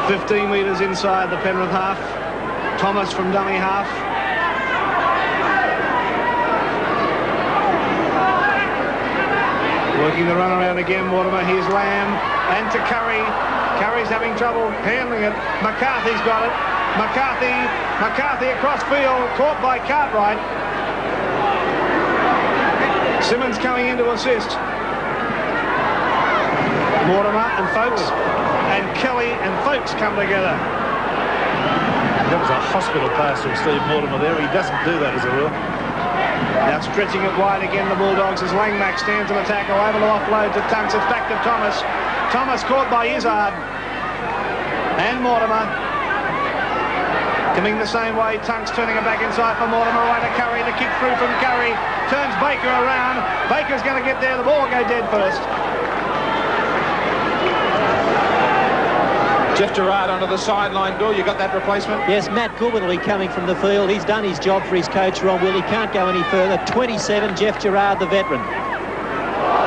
S2: 15 metres inside the Penrith half. Thomas from dummy half. Working the run around again, Mortimer. Here's Lamb and to Curry. Curry's having trouble handling it. McCarthy's got it. McCarthy across field, caught by Cartwright. Simmons coming in to assist. Mortimer and Folkes, and Kelly and Folkes come together.
S4: That was a hospital pass from Steve Mortimer there. He doesn't do that as a rule.
S2: Now stretching it wide again, the Bulldogs, as Langmack stands on the tackle, able to offload to Tunks. It's back to Thomas. Thomas caught by Izzard. And Mortimer. Coming the same way, Tunks turning it back inside for Mortimer, right to Curry, the kick through from Curry. Turns Baker around. Baker's going to get there, the ball will go dead first.
S1: Jeff Gerard onto the sideline. Bill, you got that replacement?
S3: Yes, Matt Goodwin will be coming from the field. He's done his job for his coach, Ron Will. He can't go any further. 27, Jeff Gerard, the veteran.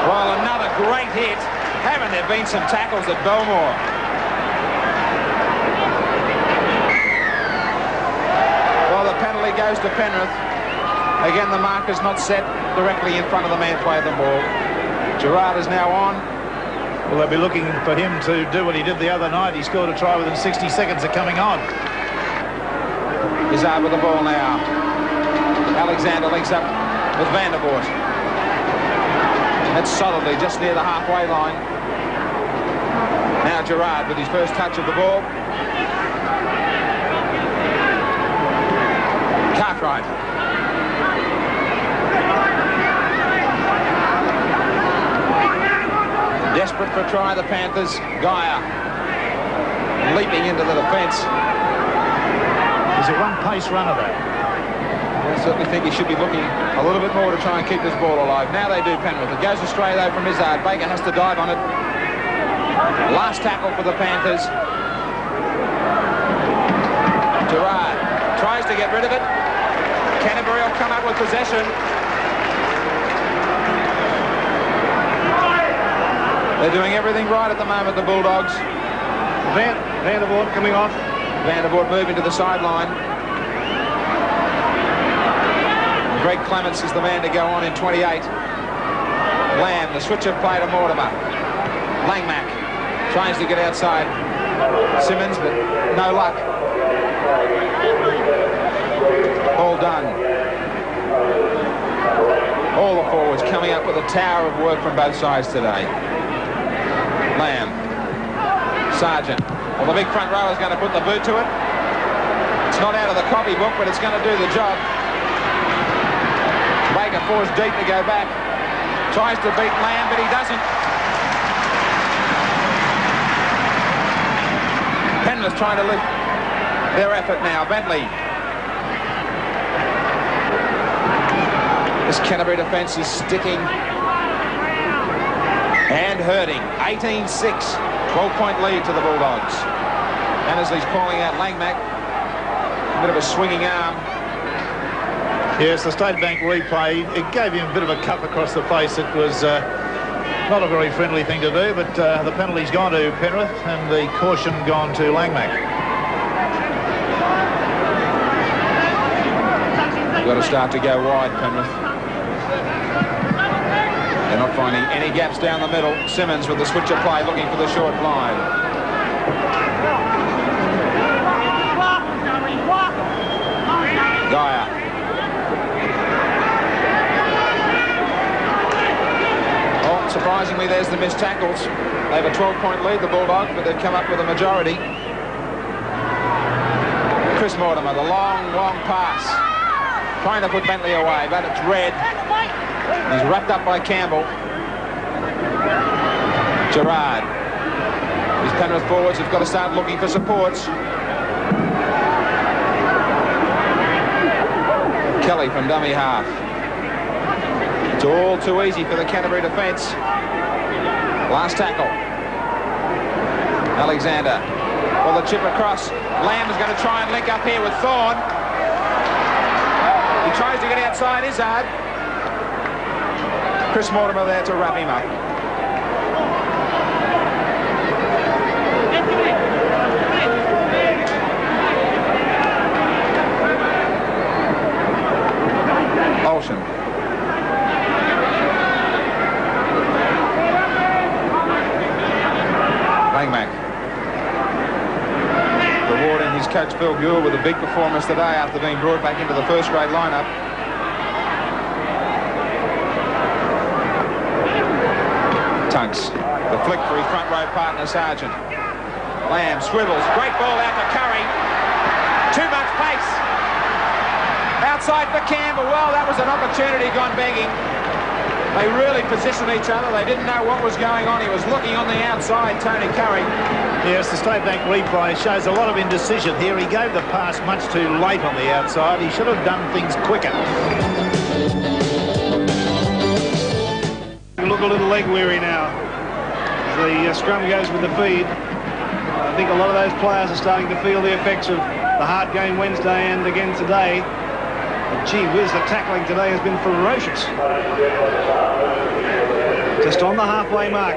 S1: Well, another great hit. Haven't there been some tackles at Belmore? Well, the penalty goes to Penrith. Again, the marker's not set directly in front of the man playing the ball. Gerard is now on.
S4: Well, they'll be looking for him to do what he did the other night. He scored a try within 60 seconds of coming on.
S1: He's out with the ball now. Alexander links up with Vandervoort. That's solidly just near the halfway line. Now Gerard with his first touch of the ball. Cartwright. Desperate for a try, the Panthers. Geyer leaping into the defence.
S4: He's a one-pace runner, though.
S1: I certainly think he should be looking a little bit more to try and keep this ball alive. Now they do, Penrith. It goes astray, though, from Izzard. Baker has to dive on it. Last tackle for the Panthers. Gerard tries to get rid of it. Canterbury will come up with possession. They're doing everything right at the moment, the Bulldogs.
S2: Vandervoort coming off.
S1: Vandervoort moving to the sideline. Greg Clements is the man to go on in 28. Lamb, the switch of play to Mortimer. Langmack tries to get outside Simmons, but no luck. All done. All the forwards coming up with a tower of work from both sides today. Lamb. Sargent. Well, the big front row is going to put the boot to it. It's not out of the copybook, but it's going to do the job. Baker forced deep to go back. Tries to beat Lamb, but he doesn't. Penrith trying to lift their effort now. Bentley. This Canterbury defence is sticking and hurting. 18-6, 12-point lead to the Bulldogs. Annesley's calling out Langmack. A bit of a swinging arm.
S4: Yes, the State Bank replay, it gave him a bit of a cut across the face. It was not a very friendly thing to do, but the penalty's gone to Penrith and the caution gone to Langmack.
S1: Got to start to go wide, Penrith. They're not finding any gaps down the middle. Simmons with the switch of play, looking for the short line. Geyer. Oh, surprisingly, there's the missed tackles. They have a 12-point lead, the Bulldogs, but they've come up with a majority. Chris Mortimer, the long, long pass. Trying to put Bentley away, but it's red. He's wrapped up by Campbell. Gerard. These Penrith forwards have got to start looking for supports. Kelly from dummy half. It's all too easy for the Canterbury defence. Last tackle. Alexander. Well, the chip across. Lamb is going to try and link up here with Thorne. He tries to get outside Izzard. Chris Mortimer there to wrap him up. Olsen. Langmack. Rewarding his coach Phil Buell with a big performance today after being brought back into the first grade lineup. Tunks. The flick for his front row partner Sargent. Lamb swivels. Great ball out to Curry. Too much pace. Outside for Campbell. Well, that was an opportunity gone begging. They really positioned each other. They didn't know what was going on. He was looking on the outside, Tony Curry.
S4: Yes, the State Bank replay shows a lot of indecision here. He gave the pass much too late on the outside. He should have done things quicker.
S2: You look a little leg weary now. The scrum goes with the feed. I think a lot of those players are starting to feel the effects of the hard game Wednesday and again today. But gee whiz, the tackling today has been ferocious. Just on the halfway mark.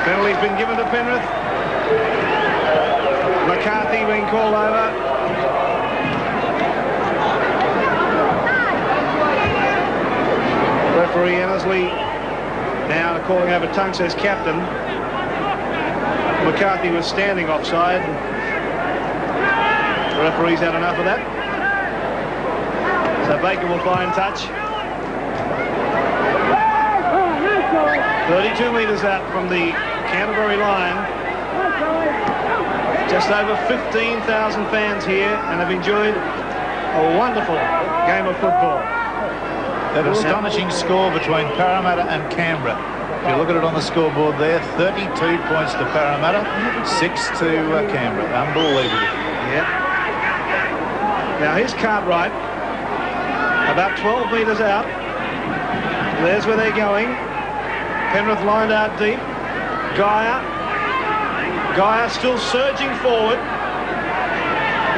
S2: Penalty's been given to Penrith. McCarthy being called over. Referee Annesley now calling over Tunks as captain. McCarthy was standing offside. The referee's had enough of that. So Baker will find touch. 32 metres out from the Canterbury line. Just over 15,000 fans here and have enjoyed a wonderful game of football.
S4: That astonishing score between Parramatta and Canberra. If you look at it on the scoreboard there, 32 points to Parramatta, 6 to Canberra. Unbelievable.
S2: Yeah. Now here's Cartwright, about 12 metres out. There's where they're going. Penrith lined out deep. Geyer still surging forward.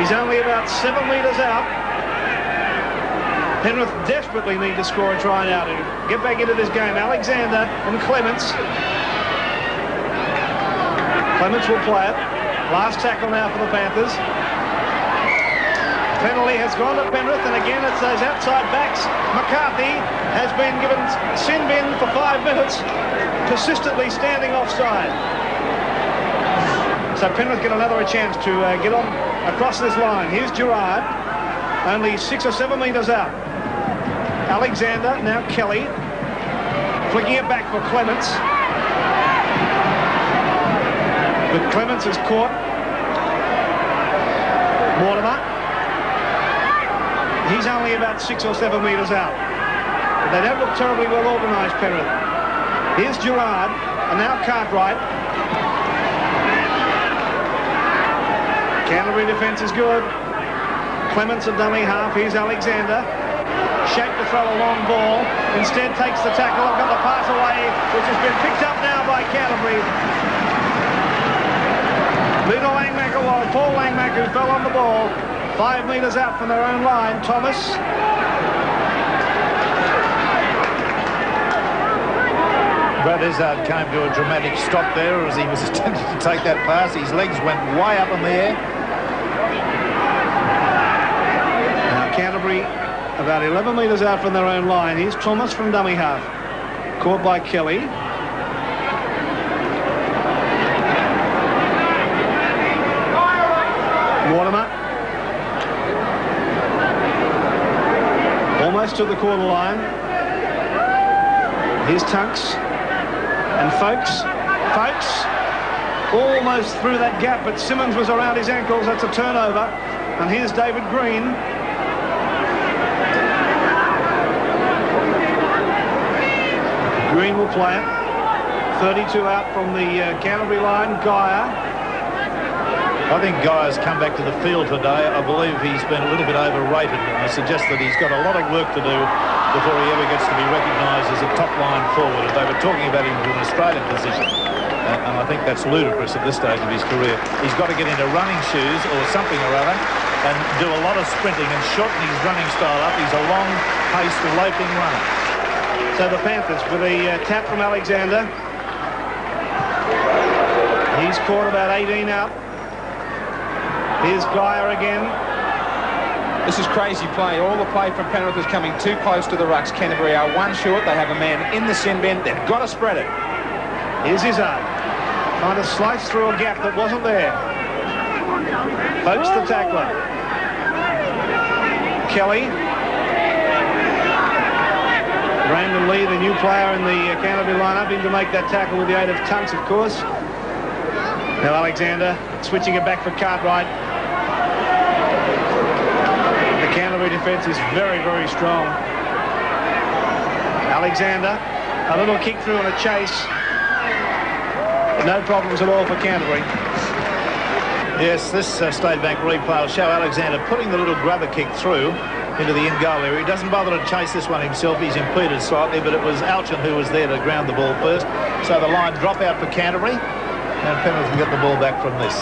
S2: He's only about 7 metres out. Penrith desperately need to score a try now to get back into this game. Alexander and Clements. Clements will play it. Last tackle now for the Panthers. Penalty has gone to Penrith, and again it's those outside backs. McCarthy has been given sin bin for 5 minutes, persistently standing offside. So Penrith get another chance to get on across this line. Here's Gerard, only 6 or 7 metres out. Alexander, now Kelly, flicking it back for Clements. But Clements is caught. Mortimer. He's only about 6 or 7 metres out. But they don't look terribly well organised, Penrith. Here's Gerard, and now Cartwright. Canterbury defence is good. Clements a dummy half. Here's Alexander. Shaped to throw a long ball. Instead takes the tackle. I've got the pass away, which has been picked up now by Canterbury. Little Langmack was. Paul Langmack, who fell on the ball. 5 metres out from their own line. Thomas.
S4: Brad Izzard came to a dramatic stop there as he was attempting to take that pass. His legs went way up in the air.
S2: Now Canterbury about 11 metres out from their own line. Here's Thomas from dummy half. Caught by Kelly. Mortimer. Almost to the corner line. Here's Tunks. And Folks almost through that gap, but Simmons was around his ankles. That's a turnover. And here's David Green. Green will play it. 32 out from the Canterbury line. Geyer.
S4: I think Guy has come back to the field today. I believe he's been a little bit overrated. I suggest that he's got a lot of work to do before he ever gets to be recognised as a top-line forward. They were talking about him in an Australian position, and I think that's ludicrous at this stage of his career. He's got to get into running shoes or something or other and do a lot of sprinting and shorten his running style up. He's a long-paced, loping runner.
S2: So the Panthers with a tap from Alexander. He's caught about 18 out. Here's Geyer again.
S1: This is crazy play. All the play from Penrith is coming too close to the rucks. Canterbury are one short. They have a man in the sin bin. They've got to spread it.
S2: Here's Izzard. Trying to slice through a gap that wasn't there. Pokes the tackler. Kelly. Brandon Lee, the new player in the Canterbury lineup, in to make that tackle with the aid of Tunks, of course. Now Alexander switching it back for Cartwright. The Canterbury defence is very, very strong. Alexander, a little kick through and a chase. No problems at all for Canterbury.
S4: Yes, this State Bank replay will show Alexander putting the little grubber kick through into the in-goal area. He doesn't bother to chase this one himself. He's impeded slightly, but it was Alchin who was there to ground the ball first. So the line drop out for Canterbury, and Penrith can get the ball back from this.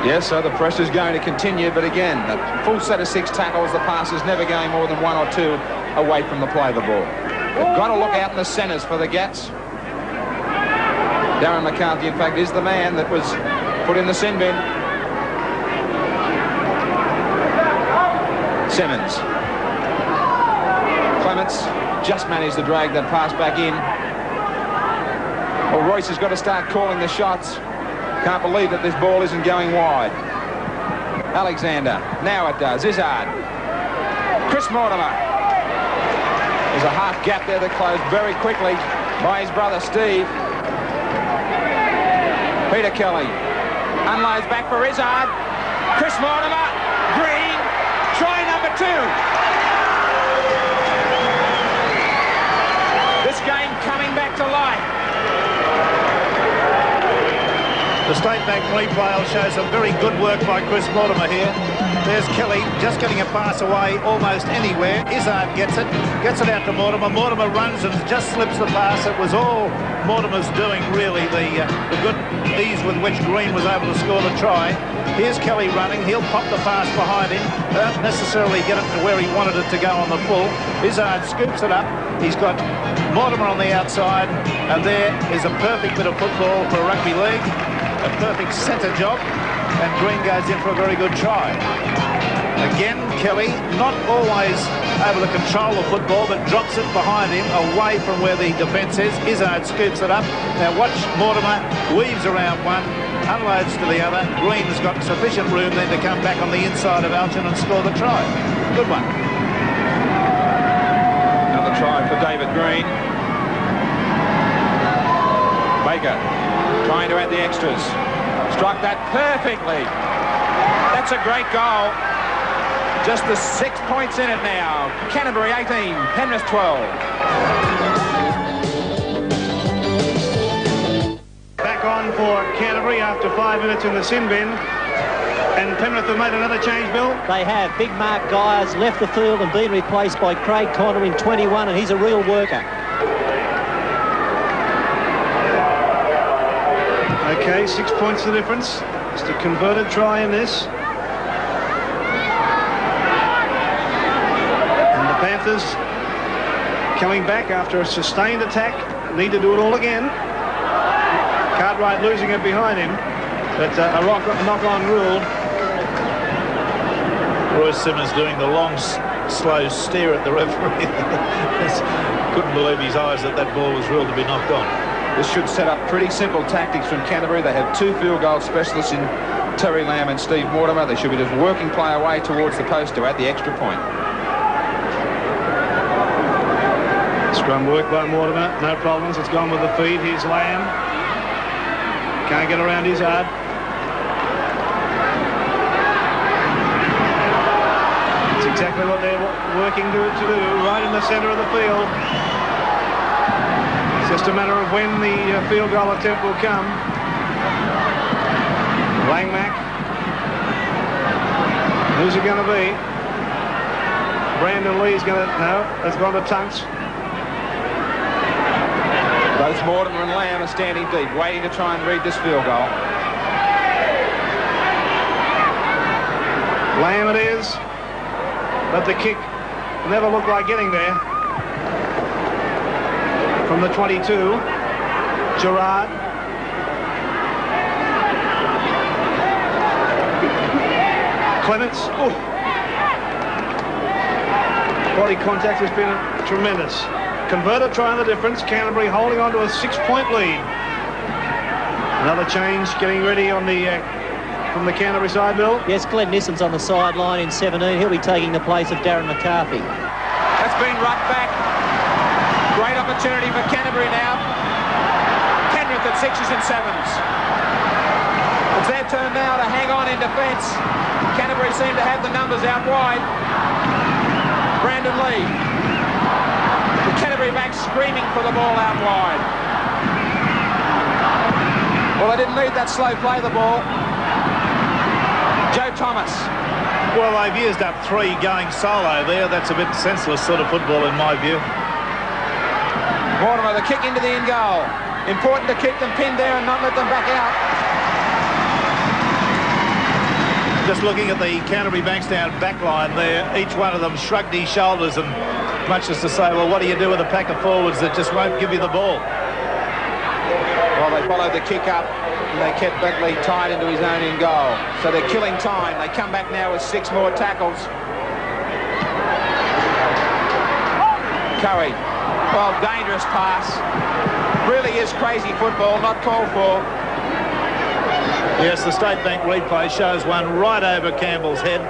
S1: Yes, so the pressure's going to continue, but again, a full set of 6 tackles, the passes never going more than 1 or 2 away from the play of the ball. They've got to look out in the centres for the gaps. Darren McCarthy, in fact, is the man that was put in the sin bin. Simmons. Clements just managed to drag that pass back in. Well, Royce has got to start calling the shots. Can't believe that this ball isn't going wide. Alexander. Now it does. Izzard. Chris Mortimer. There's a half gap there that closed very quickly by his brother Steve. Peter Kelly unloads back for Izzard. Chris Mortimer. Green. Try number 2. This game coming back to life.
S4: The State Bank replay will show some very good work by Chris Mortimer here. There's Kelly just getting a pass away almost anywhere. Izzard gets it out to Mortimer. Mortimer runs and just slips the pass. It was all Mortimer's doing, really, the good ease with which Green was able to score the try. Here's Kelly running. He'll pop the pass behind him. Don't necessarily get it to where he wanted it to go on the full. Izzard scoops it up. He's got Mortimer on the outside, and there is a perfect bit of football for a rugby league. A perfect centre job, and Green goes in for a very good try. Again, Kelly not always able to control the football, but drops it behind him, away from where the defence is. Izzard scoops it up. Now watch Mortimer, weaves around one, unloads to the other. Green has got sufficient room then to come back on the inside of Alchin and score the try. Good one.
S1: Another try for David Green. Baker trying to add the extras. Struck that perfectly. That's a great goal. Just the 6 points in it now. Canterbury 18, Penrith 12.
S2: Back on for Canterbury after 5 minutes in the sin bin. And Penrith have made another change, Bill.
S3: They have. Big Mark Gyers left the field and been replaced by Craig Connor in 21, and he's a real worker.
S2: Okay, 6 points the difference. Just a converted try in this. And the Panthers coming back after a sustained attack. Need to do it all again. Cartwright losing it behind him. But a knock-on rule.
S4: Royce Simmons doing the long, slow stare at the referee. Couldn't believe his eyes that that ball was ruled to be knocked on.
S1: This should set up pretty simple tactics from Canterbury. They have 2 field goal specialists in Terry Lamb and Steve Mortimer. They should be just working play away towards the post to add the extra point.
S2: Scrum work by Mortimer. No problems. It's gone with the feed. Here's Lamb. Can't get around Izzard. It's exactly what they're working to do, right in the centre of the field. It's just a matter of when the field goal attempt will come. Langmack Who's it going to be? Brandon Lee's going to... No, it's gone to Tunks.
S1: Both Mortimer and Lamb are standing deep, waiting to try and read this field goal.
S2: Lamb it is, but the kick never looked like getting there. From the 22, Gerard. Clements. Ooh. Body contact has been tremendous. Converter trying the difference. Canterbury holding on to a 6-point lead. Another change getting ready on the from the Canterbury side, Bill.
S3: Yes, Glenn Nisson's on the sideline in 17. He'll be taking the place of Darren McCarthy.
S1: That's been rucked back. Great opportunity for Canterbury now. Penrith at 6s and 7s. It's their turn now to hang on in defence. Canterbury seem to have the numbers out wide. Brandon Lee. The Canterbury back screaming for the ball out wide. Well, they didn't need that slow play the ball. Joe Thomas.
S4: Well, they've used up 3 going solo there. That's a bit senseless sort of football in my view.
S1: Mortimer, the kick into the in goal. Important to keep them pinned there and not let them back out.
S4: Just looking at the Canterbury-Bankstown back line there, each one of them shrugged his shoulders and much as to say, well, what do you do with a pack of forwards that just won't give you the ball?
S1: Well, they followed the kick up and they kept Bentley tied into his own in goal. So they're killing time. They come back now with 6 more tackles. Curry. Well, dangerous pass. Really is crazy football, not called for.
S4: Yes, the State Bank replay shows one right over Campbell's head.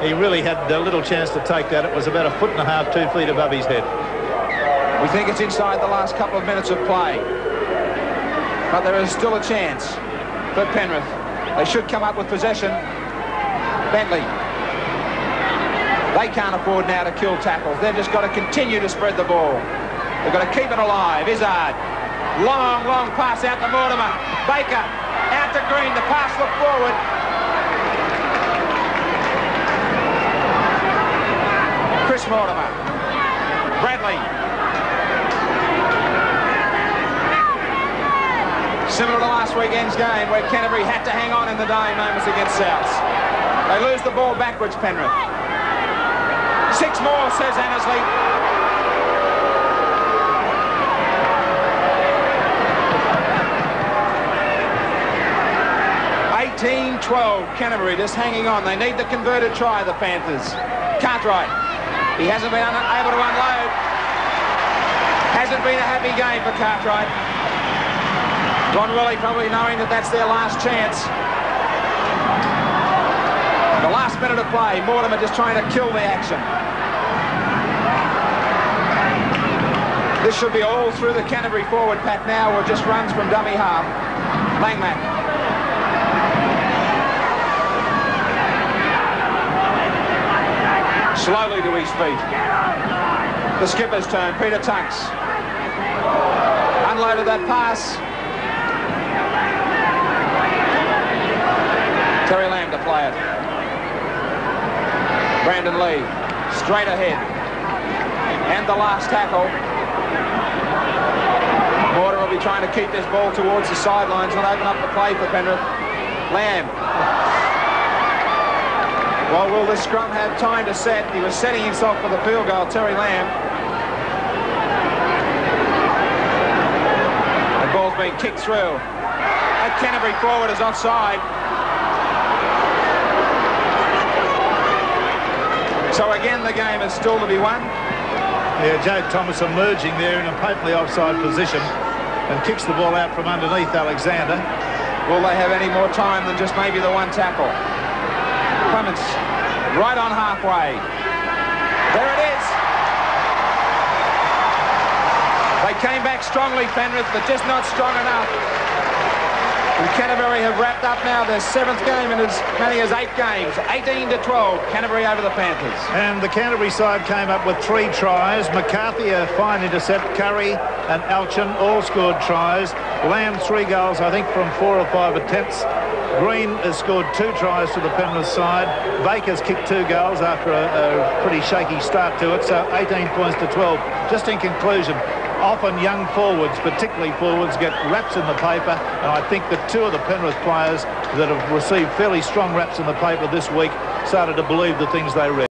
S4: He really had a little chance to take that. It was about 1.5 feet, 2 feet above his head.
S1: We think it's inside the last couple of minutes of play. But there is still a chance for Penrith. They should come up with possession. Bentley. They can't afford now to kill tackles. They've just got to continue to spread the ball. They've got to keep it alive. Izzard. Long, long pass out to Mortimer. Baker. Out to Green. The pass looked forward. Chris Mortimer. Bradley. Similar to last weekend's game where Canterbury had to hang on in the dying moments against Souths. They lose the ball backwards, Penrith. 6 more, says Annesley. Canterbury just hanging on. They need the converted try, the Panthers. Cartwright. He hasn't been able to unload. Hasn't been a happy game for Cartwright. Ron Willie probably knowing that that's their last chance. The last minute of play. Mortimer just trying to kill the action. This should be all through the Canterbury forward pack now, or just runs from dummy half. Langmack. Slowly to his feet. The skipper's turn, Peter Tunks. Unloaded that pass. Terry Lamb to play it. Brandon Lee, straight ahead. And the last tackle. Mortimer will be trying to keep this ball towards the sidelines, not open up the play for Penrith. Lamb. Well, will this scrum have time to set? He was setting himself for the field goal, Terry Lamb. The ball's been kicked through. That Canterbury forward is offside. So again, the game is still to be won.
S4: Yeah, Joe Thomas emerging there in a patently offside position and kicks the ball out from underneath Alexander.
S1: Will they have any more time than just maybe the one tackle? Clements right on halfway. There it is. They came back strongly, Penrith, but just not strong enough. And Canterbury have wrapped up now their 7th game in as many as 8 games. 18-12, Canterbury over the Panthers.
S4: And the Canterbury side came up with 3 tries. McCarthy, a fine intercept. Curry and Alchin all scored tries. Lamb 3 goals, I think, from 4 or 5 attempts. Green has scored 2 tries to the Penrith side. Baker's kicked 2 goals after a pretty shaky start to it, so 18 points to 12. Just in conclusion, often young forwards, particularly forwards, get raps in the paper, and I think that 2 of the Penrith players that have received fairly strong raps in the paper this week started to believe the things they read.